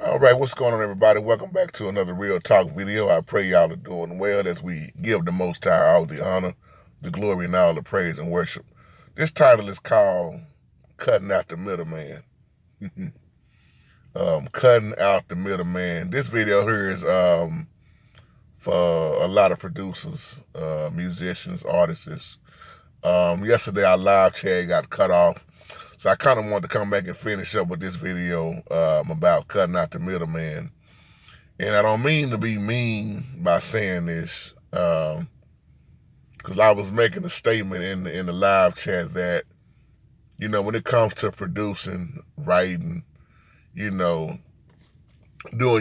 All right, what's going on, everybody? Welcome back to another Real Talk video. I pray y'all are doing well as we give the Most High all the honor, the glory, and all the praise and worship. This title is called Cutting Out the Middleman. Cutting Out the Middleman. This video here is for a lot of producers, musicians, artists. Yesterday, our live chat got cut off. So I kind of wanted to come back and finish up with this video about cutting out the middleman. And I don't mean to be mean by saying this, because I was making a statement in the live chat that, when it comes to producing, writing, doing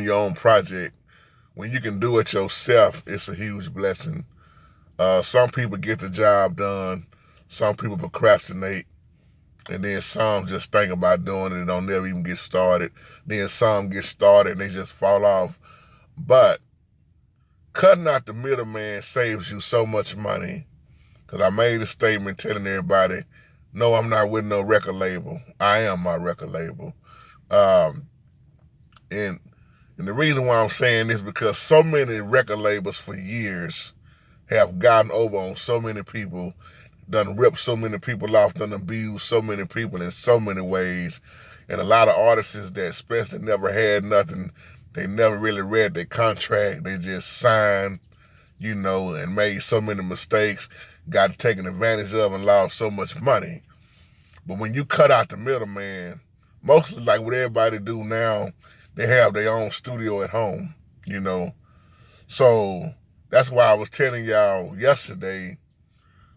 your own project, when you can do it yourself, it's a huge blessing. Some people get the job done. Some people procrastinate. And then some just think about doing it and don't never even get started. Then some get started and they just fall off. But cutting out the middleman saves you so much money. Because I made a statement telling everybody, no, I'm not with no record label. I am my record label. And the reason why I'm saying this is because so many record labels for years have gotten over on so many people, done ripped so many people off, done abused so many people in so many ways. And a lot of artists that especially never had nothing, they never really read their contract. They just signed, and made so many mistakes, got taken advantage of and lost so much money. But when you cut out the middleman, mostly like what everybody do now, they have their own studio at home, So that's why I was telling y'all yesterday,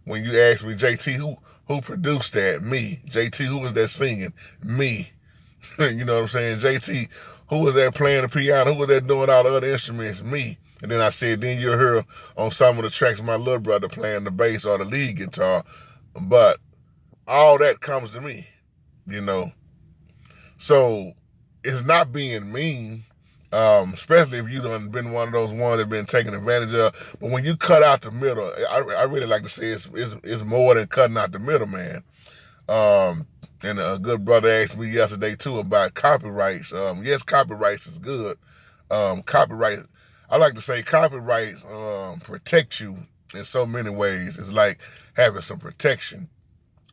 when you asked me, JT, who produced that? Me. JT, who was that singing? Me. You know what I'm saying? JT, who was that playing the piano? Who was that doing all the other instruments? Me. And then I said, then you'll hear on some of the tracks my little brother playing the bass or the lead guitar. But all that comes to me, So it's not being mean. Especially if you done been one of those ones that been taken advantage of. But when you cut out the middle, I really like to say it's more than cutting out the middle, man. And a good brother asked me yesterday too about copyrights. Yes, copyrights is good. Copyright, I like to say copyrights protect you in so many ways. It's like having some protection,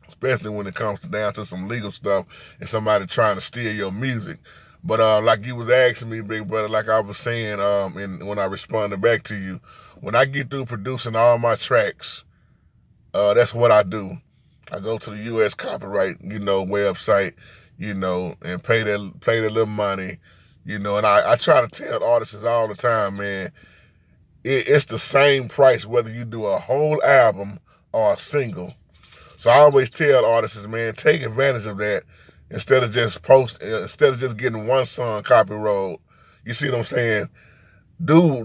especially when it comes down to some legal stuff and somebody trying to steal your music. But like you was asking me, big brother, like I was saying, when I responded back to you, when I get through producing all my tracks, that's what I do. I go to the U.S. copyright, website, and pay their little money, and I try to tell artists all the time, man, it's the same price whether you do a whole album or a single. So I always tell artists, man, take advantage of that. Instead of just getting one song copyrighted, you see what I'm saying? Do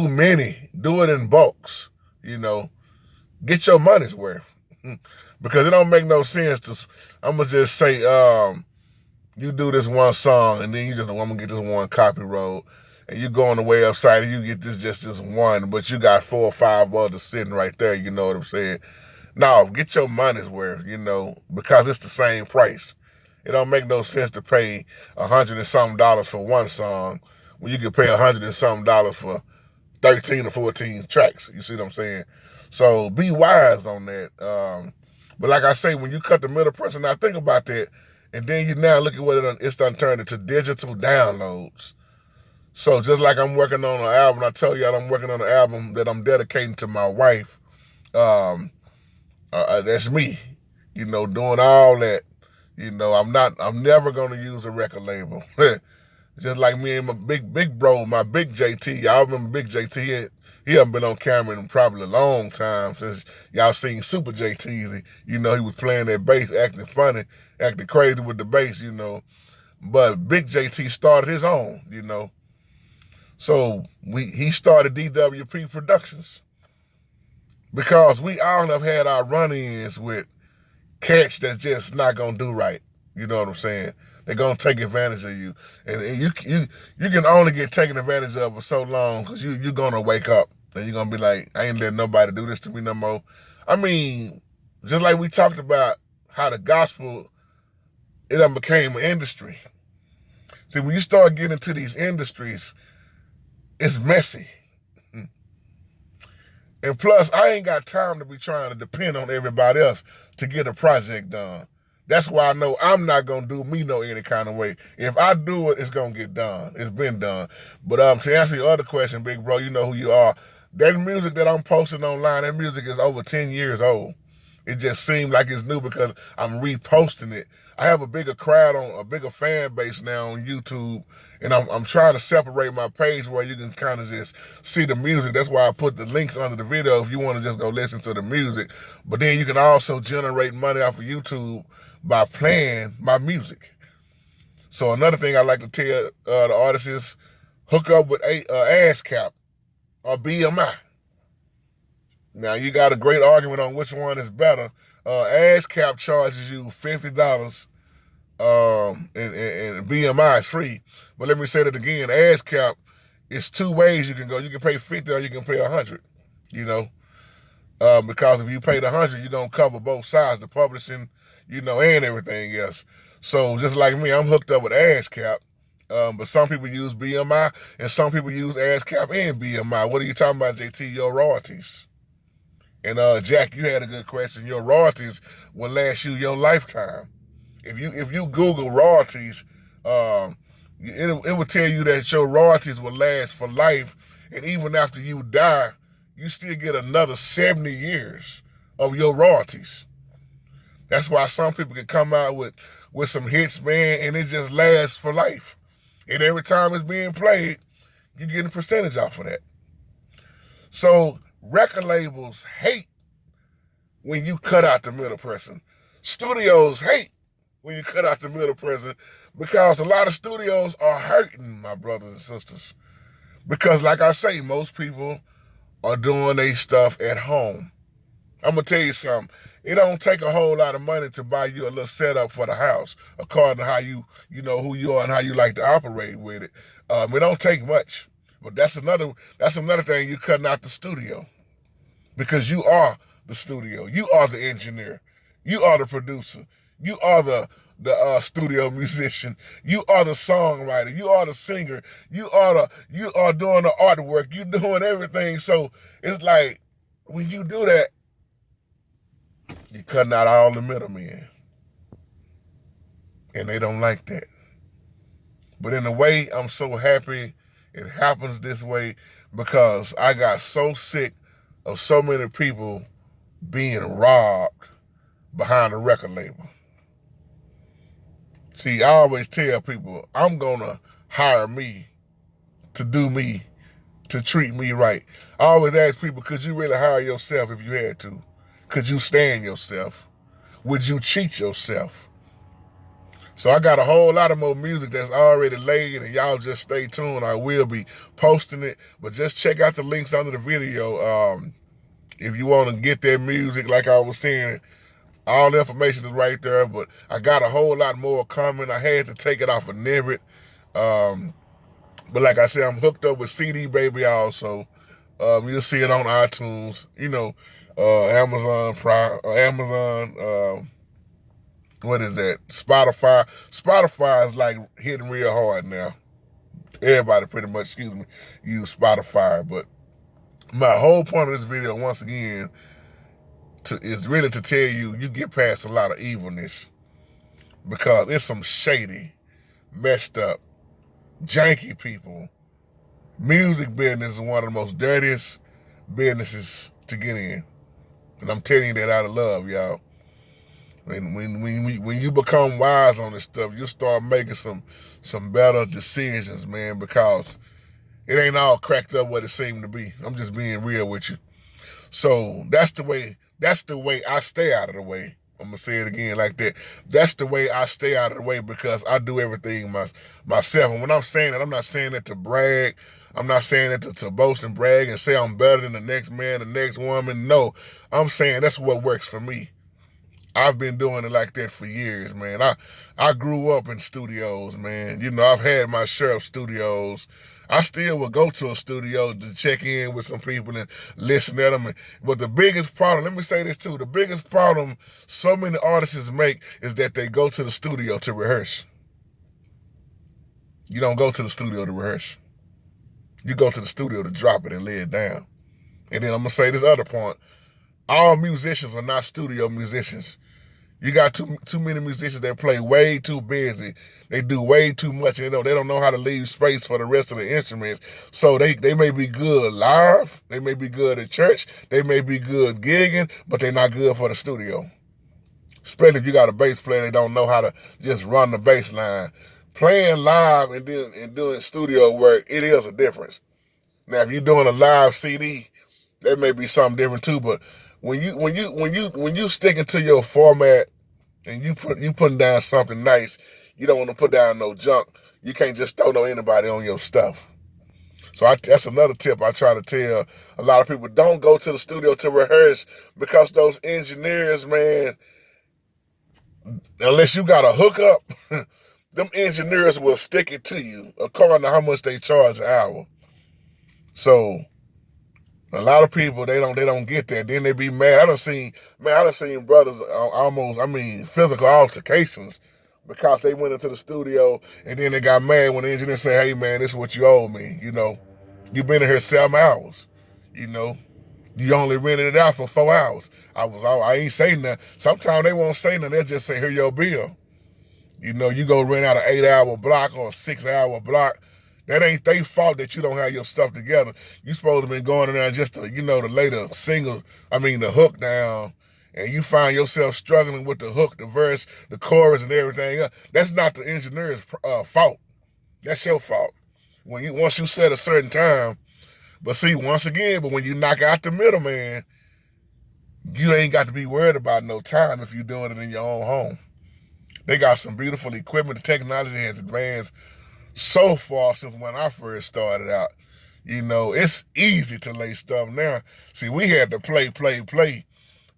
many. Do it in bulks. Get your money's worth. Because it don't make no sense to. I'm gonna just say, you do this one song and then I'm gonna get this one copyright, and you go on the website and you get this one, but you got 4 or 5 others sitting right there. You know what I'm saying? No, get your money's worth. Because it's the same price. It don't make no sense to pay $100 and something for one song when you can pay $100 and something for 13 or 14 tracks. You see what I'm saying? So be wise on that. But like I say, when you cut the middle person, now think about that, and then you now look at what it's done turned into digital downloads. So just like I'm working on an album, I tell y'all I'm working on an album that I'm dedicating to my wife. That's me, doing all that. I'm never gonna use a record label. Just like me and my big bro, my big JT. Y'all remember Big JT? He hasn't been on camera in probably a long time since y'all seen Super JT. He was playing that bass, acting funny, acting crazy with the bass, But Big JT started his own, So he started DWP Productions. Because we all have had our run-ins with cats that's just not gonna do right. You know what I'm saying? They're gonna take advantage of you, and you can only get taken advantage of for so long because you're gonna wake up and you're gonna be like, I ain't letting nobody do this to me no more. I mean, just like we talked about how the gospel, it done became an industry. See, when you start getting into these industries, it's messy. And plus, I ain't got time to be trying to depend on everybody else to get a project done. That's why I know I'm not going to do me no any kind of way. If I do it, it's going to get done. It's been done. But to answer your other question, big bro, you know who you are. That music that I'm posting online, that music is over 10 years old. It just seemed like it's new because I'm reposting it. I have a bigger crowd a bigger fan base now on YouTube, and I'm trying to separate my page where you can kind of just see the music. That's why I put the links under the video if you want to just go listen to the music. But then you can also generate money off of YouTube by playing my music. So another thing I like to tell the artists is hook up with ASCAP or BMI. Now, you got a great argument on which one is better. ASCAP charges you $50, and BMI is free. But let me say that again. ASCAP is two ways you can go. You can pay $50 or you can pay $100, you know. Because if you pay the $100, you're going to cover both sides, the publishing, you know, and everything else. So just like me, I'm hooked up with ASCAP. But some people use BMI and some people use ASCAP and BMI. What are you talking about, JT? Your royalties. And Jack, you had a good question. Your royalties will last you your lifetime. If you Google royalties, it will tell you that your royalties will last for life, and even after you die, you still get another 70 years of your royalties. That's why some people can come out with some hits, man, and it just lasts for life. And every time it's being played, you're getting a percentage off of that. So record labels hate when you cut out the middle person. Studios hate when you cut out the middle person because a lot of studios are hurting, my brothers and sisters. Because like I say, most people are doing their stuff at home. I'm going to tell you something. It don't take a whole lot of money to buy you a little setup for the house, according to how you know who you are and how you like to operate with it. It don't take much. But that's another thing, you cutting out the studio. Because you are the studio. You are the engineer. You are the producer. You are the studio musician. You are the songwriter. You are the singer. You are doing the artwork. You doing everything. So it's like when you do that, you're cutting out all the middlemen. And they don't like that. But in a way, I'm so happy it happens this way because I got so sick of so many people being robbed behind the record label. See, I always tell people, I'm gonna hire me to do me, to treat me right. I always ask people, could you really hire yourself if you had to? Could you stand yourself? Would you cheat yourself? So I got a whole lot of more music that's already laid, and y'all just stay tuned. I will be posting it, but just check out the links under the video. If you want to get that music, like I was saying, all the information is right there, but I got a whole lot more coming. I had to take it off of Nebit. But like I said, I'm hooked up with CD Baby also. You'll see it on iTunes, you know, Amazon Prime, what is that? Spotify. Spotify is like hitting real hard now. Everybody pretty much, use Spotify. But my whole point of this video, once again, is really to tell you, you get past a lot of evilness because there's some shady, messed up, janky people. Music business is one of the most dirtiest businesses to get in. And I'm telling you that out of love, y'all. When you become wise on this stuff, you start making some better decisions, man, because it ain't all cracked up what it seemed to be. I'm just being real with you. So that's the way I stay out of the way. I'm gonna say it again like that. That's the way I stay out of the way because I do everything myself. And when I'm saying that, I'm not saying that to brag. I'm not saying that to boast and brag and say I'm better than the next man, the next woman. No, I'm saying that's what works for me. I've been doing it like that for years, man. I grew up in studios, man. You know, I've had my share of studios. I still will go to a studio to check in with some people and listen to them. But the biggest problem, let me say this too, the biggest problem so many artists make is that they go to the studio to rehearse. You don't go to the studio to rehearse. You go to the studio to drop it and lay it down. And then I'm going to say this other point. All musicians are not studio musicians. You got too many musicians that play way too busy. They do way too much, and they don't know how to leave space for the rest of the instruments. So they may be good live, they may be good at church, they may be good gigging, but they're not good for the studio. Especially if you got a bass player that don't know how to just run the bass line. Playing live and doing studio work, it is a difference. Now, if you're doing a live CD, that may be something different too. But when you sticking to your format and you putting down something nice, you don't want to put down no junk. You can't just throw no anybody on your stuff. So that's another tip I try to tell a lot of people. Don't go to the studio to rehearse, because those engineers, man, unless you got a hookup, them engineers will stick it to you according to how much they charge an hour. So a lot of people, they don't get that. Then they be mad. I done seen brothers almost, physical altercations because they went into the studio and then they got mad when the engineer said, hey man, this is what you owe me. You know, you been in here 7 hours. You know, you only rented it out for 4 hours. I ain't saying that. Sometimes they won't say nothing. They'll just say, here your bill. You know, you go rent out an 8-hour block or a 6-hour block. That ain't their fault that you don't have your stuff together. You supposed to be going in there just to, to lay the the hook down, and you find yourself struggling with the hook, the verse, the chorus, and everything else. That's not the engineer's fault. That's your fault. Once you set a certain time, but see, once again, but when you knock out the middleman, you ain't got to be worried about no time if you're doing it in your own home. They got some beautiful equipment. The technology has advanced so far since when I first started out. It's easy to lay stuff now. See, we had to play,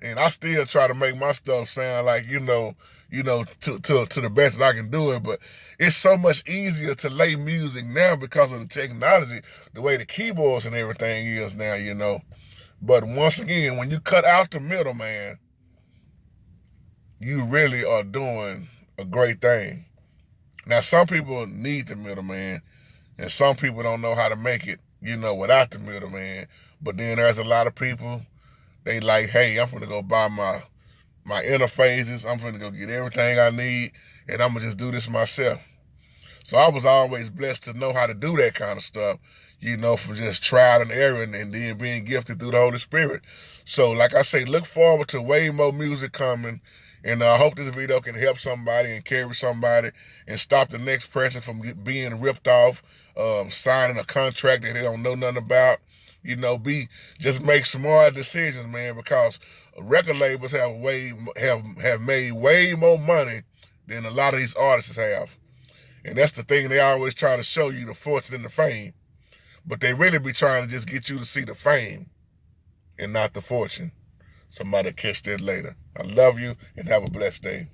and I still try to make my stuff sound like, to the best that I can do it. But it's so much easier to lay music now because of the technology, the way the keyboards and everything is now, But once again, when you cut out the middleman, you really are doing a great thing. Now, some people need the middleman, and some people don't know how to make it, without the middleman. But then there's a lot of people, they like, hey, I'm finna go buy my interfaces. I'm finna go get everything I need, and I'm gonna just do this myself. So I was always blessed to know how to do that kind of stuff, from just trial and error and then being gifted through the Holy Spirit. So like I say, look forward to way more music coming. And I hope this video can help somebody, encourage somebody, and stop the next person from being ripped off, signing a contract that they don't know nothing about. Just make smart decisions, man, because record labels have made way more money than a lot of these artists have. And that's the thing, they always try to show you, the fortune and the fame. But they really be trying to just get you to see the fame and not the fortune. Somebody catch that later. I love you and have a blessed day.